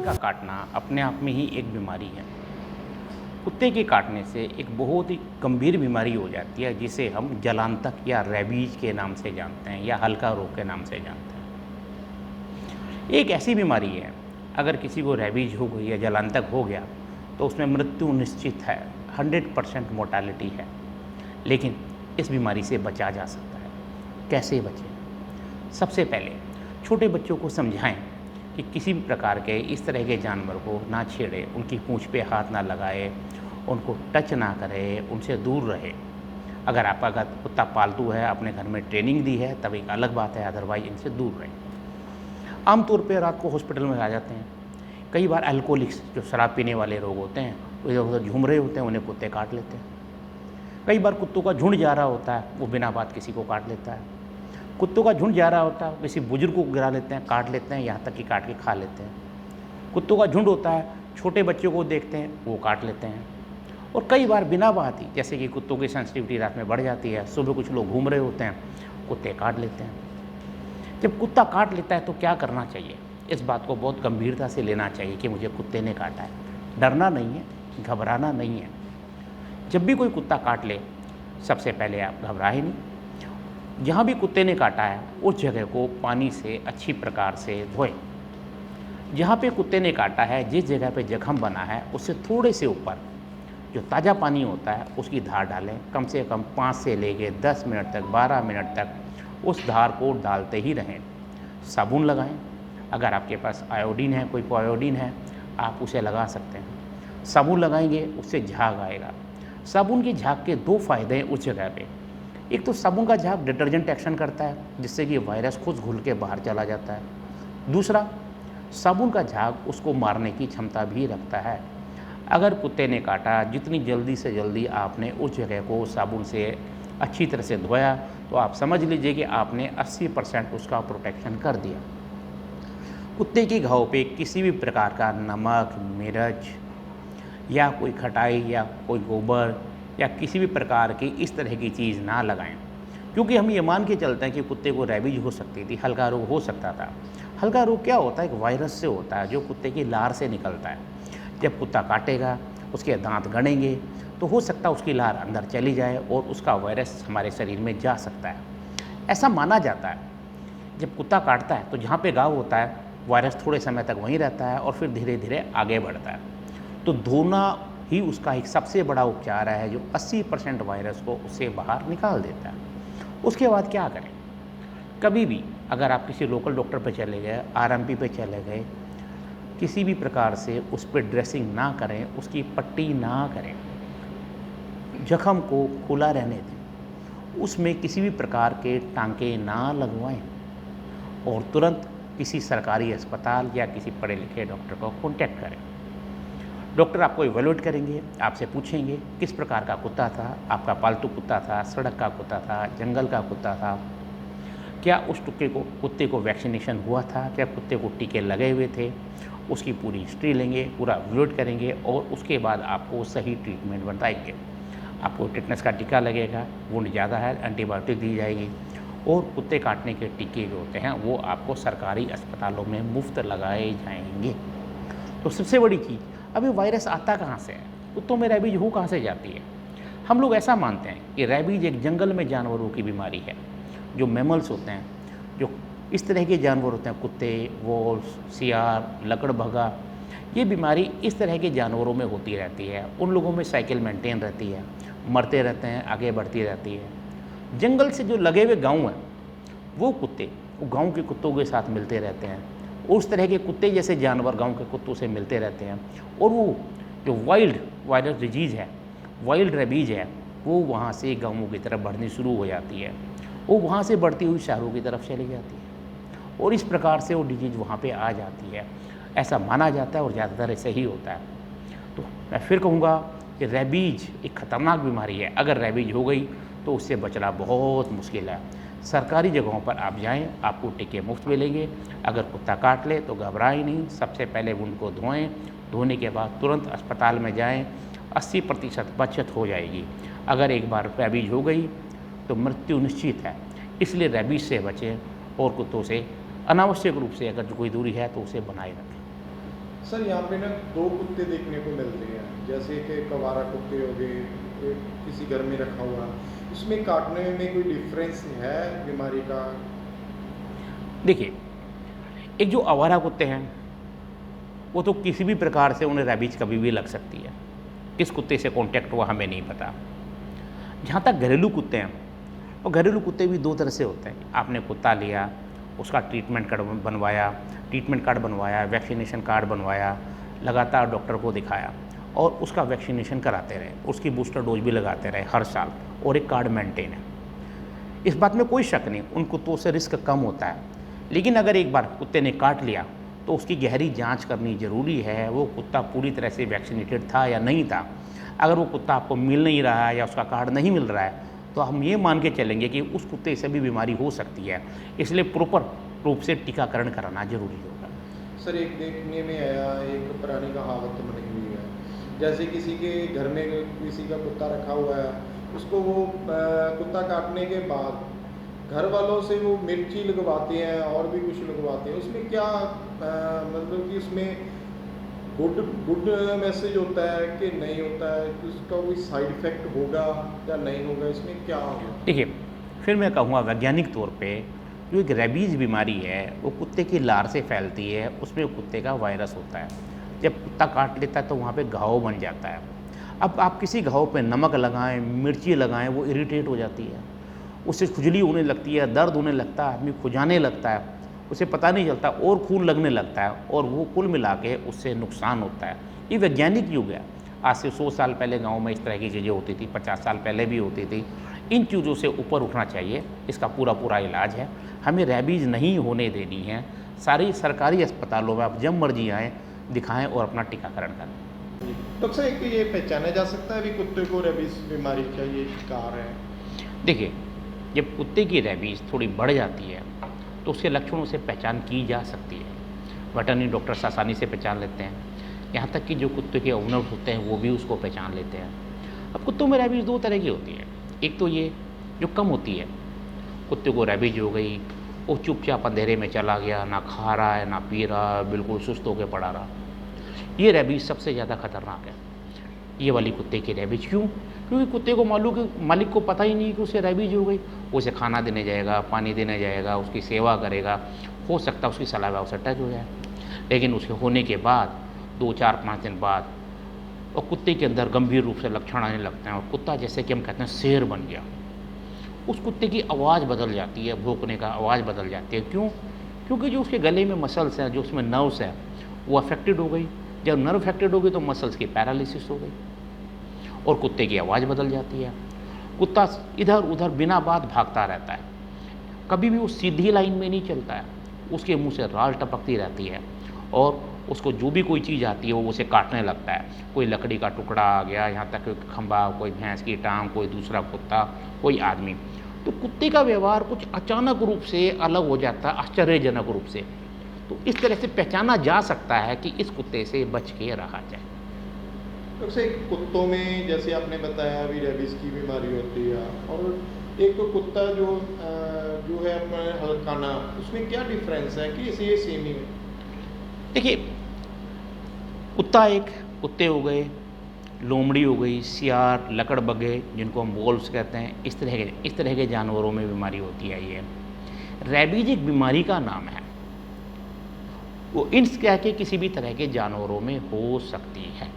का काटना अपने आप में ही एक बीमारी है। कुत्ते के काटने से एक बहुत ही गंभीर बीमारी हो जाती है जिसे हम जलांतक या रेबीज के नाम से जानते हैं या हल्का रोग के नाम से जानते हैं। एक ऐसी बीमारी है, अगर किसी को रेबीज हो गई या जलांतक हो गया तो उसमें मृत्यु निश्चित है, 100% मोर्टालिटी है। लेकिन इस बीमारी से बचा जा सकता है। कैसे बचें? सबसे पहले छोटे बच्चों को समझाएं कि किसी भी प्रकार के इस तरह के जानवर को ना छेड़े, उनकी पूंछ पे हाथ ना लगाए, उनको टच ना करे, उनसे दूर रहे। अगर आपका कुत्ता पालतू है, अपने घर में ट्रेनिंग दी है, तब एक अलग बात है, अदरवाइज इनसे दूर रहें। आमतौर पे रात को हॉस्पिटल में आ जाते हैं कई बार अल्कोहलिक्स, जो शराब पीने वाले लोग होते हैं, वो इधर उधर झूम रहे होते हैं, उन्हें कुत्ते काट लेते हैं। कई बार कुत्तों का झुंड जा रहा होता है, वो बिना बात किसी को काट लेता है। कुत्तों का झुंड जा रहा होता है, किसी बुजुर्ग को गिरा लेते हैं, काट लेते हैं, यहाँ तक कि काट के खा लेते हैं। कुत्तों का झुंड होता है, छोटे बच्चों को देखते हैं, वो काट लेते हैं। और कई बार बिना बात ही, जैसे कि कुत्तों की सेंसिटिविटी रात में बढ़ जाती है, सुबह कुछ लोग घूम रहे होते हैं, कुत्ते काट लेते हैं। जब कुत्ता काट लेता है तो क्या करना चाहिए? इस बात को बहुत गंभीरता से लेना चाहिए कि मुझे कुत्ते ने काटा है। डरना नहीं है, घबराना नहीं है। जब भी कोई कुत्ता काट ले, सबसे पहले आप घबराएं नहीं। जहाँ भी कुत्ते ने काटा है उस जगह को पानी से अच्छी प्रकार से धोएं। जहाँ पे कुत्ते ने काटा है, जिस जगह पे जख्म बना है, उससे थोड़े से ऊपर जो ताज़ा पानी होता है उसकी धार डालें। कम से कम 5 से लेके 10 मिनट तक, 12 मिनट तक उस धार को डालते ही रहें। साबुन लगाएं। अगर आपके पास आयोडीन है, कोई आयोडीन है, आप उसे लगा सकते हैं। साबुन लगाएंगे, उससे झाग आएगा। साबुन की झाग के 2 फ़ायदे हैं उस जगह पे। एक तो साबुन का झाग डिटर्जेंट एक्शन करता है, जिससे कि वायरस खुद घुल के बाहर चला जाता है। दूसरा, साबुन का झाग उसको मारने की क्षमता भी रखता है। अगर कुत्ते ने काटा, जितनी जल्दी से जल्दी आपने उस जगह को साबुन से अच्छी तरह से धोया, तो आप समझ लीजिए कि आपने 80% उसका प्रोटेक्शन कर दिया। कुत्ते के घाव पे किसी भी प्रकार का नमक, मिर्च या कोई खटाई या कोई गोबर या किसी भी प्रकार की इस तरह की चीज़ ना लगाएं, क्योंकि हम ये मान के चलते हैं कि कुत्ते को रेबीज हो सकती थी, हल्का रोग हो सकता था। हल्का रोग क्या होता है? एक वायरस से होता है जो कुत्ते की लार से निकलता है। जब कुत्ता काटेगा, उसके दांत गड़ेंगे, तो हो सकता है उसकी लार अंदर चली जाए और उसका वायरस हमारे शरीर में जा सकता है। ऐसा माना जाता है। जब कुत्ता काटता है तो जहाँ पे घाव होता है, वायरस थोड़े समय तक वहीं रहता है और फिर धीरे धीरे आगे बढ़ता है। तो धोना ही उसका एक सबसे बड़ा उपचार है, जो 80% वायरस को उससे बाहर निकाल देता है। उसके बाद क्या करें? कभी भी अगर आप किसी लोकल डॉक्टर पे चले गए, आरएमपी पे चले गए, किसी भी प्रकार से उस पर ड्रेसिंग ना करें, उसकी पट्टी ना करें, जख्म को खुला रहने दें, उसमें किसी भी प्रकार के टांके ना लगवाएं और तुरंत किसी सरकारी अस्पताल या किसी पढ़े लिखे डॉक्टर को कॉन्टैक्ट करें। डॉक्टर आपको इवैल्यूएट करेंगे, आपसे पूछेंगे किस प्रकार का कुत्ता था, आपका पालतू कुत्ता था, सड़क का कुत्ता था, जंगल का कुत्ता था, क्या उस कुत्ते को वैक्सीनेशन हुआ था, क्या कुत्ते को टीके लगे हुए थे, उसकी पूरी हिस्ट्री लेंगे, पूरा इवैल्यूएट करेंगे और उसके बाद आपको सही ट्रीटमेंट बताएंगे। आपको टिटनेस का टीका लगेगा, वुंड ज़्यादा है, एंटीबायोटिक दी जाएगी और कुत्ते काटने के टीके जो होते हैं वो आपको सरकारी अस्पतालों में मुफ्त लगाए जाएंगे। तो सबसे बड़ी चीज़, अभी वायरस आता कहाँ से है? कुत्तों में रेबीज हो कहाँ से जाती है? हम लोग ऐसा मानते हैं कि रेबीज एक जंगल में जानवरों की बीमारी है। जो मैमल्स होते हैं, जो इस तरह के जानवर होते हैं, कुत्ते, वॉल्स, सियार, लकड़बग्गा, ये बीमारी इस तरह के जानवरों में होती रहती है। उन लोगों में साइकिल मेंटेन रहती है, मरते रहते हैं, आगे बढ़ती रहती है। जंगल से जो लगे हुए गाँव हैं, वो कुत्ते वो गाँव के कुत्तों के साथ मिलते रहते हैं। उस तरह के कुत्ते जैसे जानवर गाँव के कुत्तों से मिलते रहते हैं और वो जो वाइल्ड वायरस डिजीज़ है, वाइल्ड रेबीज है, वो वहाँ से गाँवों की तरफ बढ़नी शुरू हो जाती है। वो वहाँ से बढ़ती हुई शहरों की तरफ चली जाती है और इस प्रकार से वो डिजीज़ वहाँ पे आ जाती है। ऐसा माना जाता है और ज़्यादातर ऐसे ही होता है। तो मैं फिर कहूँगा कि रेबीज एक ख़तरनाक बीमारी है। अगर रेबीज हो गई तो उससे बचना बहुत मुश्किल है। सरकारी जगहों पर आप जाएं, आपको टीके मुफ्त मिलेंगे। अगर कुत्ता काट ले तो घबराएं नहीं, सबसे पहले वुंड को धोएं, धोने के बाद तुरंत अस्पताल में जाएं, 80% बचत हो जाएगी। अगर एक बार रेबीज हो गई तो मृत्यु निश्चित है। इसलिए रेबीज से बचें और कुत्तों से अनावश्यक रूप से अगर कोई दूरी है तो उसे बनाए रखें। सर यहाँ पे ना दो कुत्ते देखने को मिलते हैं, जैसे कि कवारा कुत्ते हो गए, किसी घर में रखा हुआ, उसमें काटने में कोई डिफरेंस है बीमारी का? देखिए, एक जो आवारा कुत्ते हैं, वो तो किसी भी प्रकार से उन्हें रेबीज कभी भी लग सकती है। किस कुत्ते से कॉन्टैक्ट हुआ हमें नहीं पता। जहाँ तक घरेलू कुत्ते हैं, और घरेलू कुत्ते भी दो तरह से होते हैं। आपने कुत्ता लिया, उसका ट्रीटमेंट कार्ड बनवाया, वैक्सीनेशन कार्ड बनवाया, लगातार डॉक्टर को दिखाया और उसका वैक्सीनेशन कराते रहे, उसकी बूस्टर डोज भी लगाते रहे हर साल, और एक कार्ड मेंटेन है। इस बात में कोई शक नहीं, उन कुत्तों से रिस्क कम होता है। लेकिन अगर एक बार कुत्ते ने काट लिया तो उसकी गहरी जांच करनी ज़रूरी है, वो कुत्ता पूरी तरह से वैक्सीनेटेड था या नहीं था। अगर वो कुत्ता आपको मिल नहीं रहा है या उसका कार्ड नहीं मिल रहा है, तो हम ये मान के चलेंगे कि उस कुत्ते से भी बीमारी हो सकती है। इसलिए प्रॉपर रूप से टीकाकरण कराना ज़रूरी होगा। सर एक देखने में आया, एक पुरानी कहावत बनी हुई है, जैसे किसी के घर में किसी का कुत्ता रखा हुआ है, उसको वो कुत्ता काटने के बाद घर वालों से वो मिर्ची लगवाते हैं और भी कुछ लगवाते हैं, उसमें क्या मतलब कि उसमें गुड गुड मैसेज होता है कि नहीं होता है, कि उसका कोई साइड इफ़ेक्ट होगा या नहीं होगा, इसमें क्या होगा? देखिए, फिर मैं कहूँगा वैज्ञानिक तौर पे जो एक रेबीज़ बीमारी है वो कुत्ते की लार से फैलती है, उसमें कुत्ते का वायरस होता है। जब कुत्ता काट लेता है तो वहाँ पे घाव बन जाता है। अब आप किसी घाव पे नमक लगाएं, मिर्ची लगाएं, वो इरिटेट हो जाती है, उससे खुजली होने लगती है, दर्द होने लगता है, आदमी खुजाने लगता है, उसे पता नहीं चलता और खून लगने लगता है, और वो कुल मिला के उससे नुकसान होता है। ये वैज्ञानिक युग है। आज से 100 साल पहले गाँव में इस तरह की चीज़ें होती थी, 50 साल पहले भी होती थी। इन चीज़ों से ऊपर उठना चाहिए, इसका पूरा पूरा इलाज है। हमें रेबीज़ नहीं होने देनी है। सारी सरकारी अस्पतालों में आप जब मर्जी आएँ, दिखाएँ और अपना टीकाकरण करें। डॉक्टर साहब, एक ये पहचाना जा सकता है भी कुत्ते को रेबीज बीमारी का ये शिकार है? देखिए, जब कुत्ते की रेबीज़ थोड़ी बढ़ जाती है तो उसके लक्षणों से पहचान की जा सकती है। वेटरनरी डॉक्टर्स आसानी से पहचान लेते हैं, यहाँ तक कि जो कुत्ते के ओनर होते हैं वो भी उसको पहचान लेते हैं। अब कुत्तों में रेबीज़ दो तरह की होती है। एक तो ये जो कम होती है, कुत्ते को रेबीज हो गई, वो चुपचाप अंधेरे में चला गया, ना खा रहा है ना पी रहा है, बिल्कुल सुस्त होकर पड़ा रहा। ये रेबीज सबसे ज़्यादा खतरनाक है, ये वाली कुत्ते की रेबीज। क्यों? क्योंकि कुत्ते को मालूम कि मालिक को पता ही नहीं कि उसे रेबीज हो गई। वो उसे खाना देने जाएगा, पानी देने जाएगा, उसकी सेवा करेगा, हो सकता है उसकी सलाइवा उसे टच हो जाए। लेकिन उसके होने के बाद 2, 4, 5 दिन बाद और कुत्ते के अंदर गंभीर रूप से लक्षण आने लगते हैं और कुत्ता जैसे कि हम कहते हैं शेर बन गया। उस कुत्ते की आवाज़ बदल जाती है, भौंकने का आवाज़ बदल जाती है। क्यों? क्योंकि जो उसके गले में मसल्स हैं, जो उसमें नर्व्स हैं, वो अफेक्टेड हो गई। जब नर्व अफेक्टेड हो गई तो मसल्स की पैरालिसिस हो गई और कुत्ते की आवाज़ बदल जाती है। कुत्ता इधर उधर बिना बात भागता रहता है, कभी भी वो सीधी लाइन में नहीं चलता है, उसके मुंह से राल टपकती रहती है और उसको जो भी कोई चीज़ आती है वो उसे काटने लगता है। कोई लकड़ी का टुकड़ा आ गया, यहाँ तक कोई खंभा, कोई भैंस की टांग, कोई दूसरा कुत्ता, कोई आदमी। तो कुत्ते का व्यवहार कुछ अचानक रूप से अलग हो जाता है, आश्चर्यजनक रूप से। तो इस तरह से पहचाना जा सकता है कि इस कुत्ते से बच के रहा जाए। तो से कुत्तों में जैसे आपने बताया अभी रेबीज की बीमारी होती है, और एक तो कुत्ता जो है अपना हल्काना, उसमें क्या डिफरेंस है कि इसे ये सेम ही है? देखिए, कुत्ता एक कुत्ते हो गए, लोमड़ी हो गई, सियार, लकड़बग्घे जिनको हम वोल्व्स कहते हैं, इस तरह के जानवरों में बीमारी होती है। ये रेबीज एक बीमारी का नाम है, वो इंस कह के किसी भी तरह के जानवरों में हो सकती है।